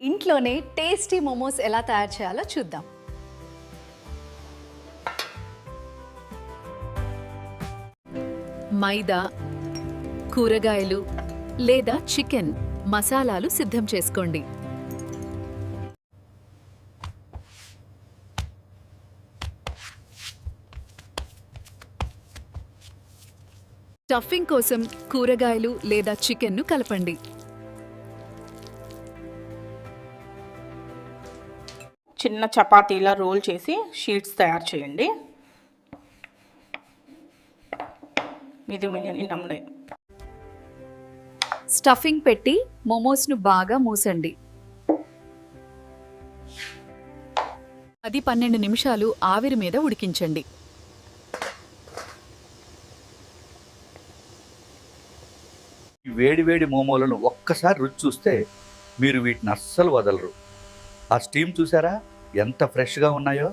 ఇంట్లోనే టేస్టీ మోమోస్ ఎలా తయారు చేయాలో చూద్దాం. మైదా, కూరగాయలు లేదా చికెన్ మసాలాలు సిద్ధం చేసుకోండి. స్టఫింగ్ కోసం కూరగాయలు లేదా చికెన్ను కలపండి. చిన్న చపాతీలా రోల్ చేసి షీట్స్ తయారు చేయండి. ఇది నమ్మలే. స్టఫింగ్ పెట్టి మోమోస్ను బాగా మూసండి. 10-12 నిమిషాలు ఆవిరి మీద ఉడికించండి. వేడి వేడి మోమోలను ఒక్కసారి రుచి చూస్తే మీరు వీటిని అస్సలు వదలరు. ఆ స్టీమ్ చూసారా ఎంత ఫ్రెష్గా ఉన్నాయో.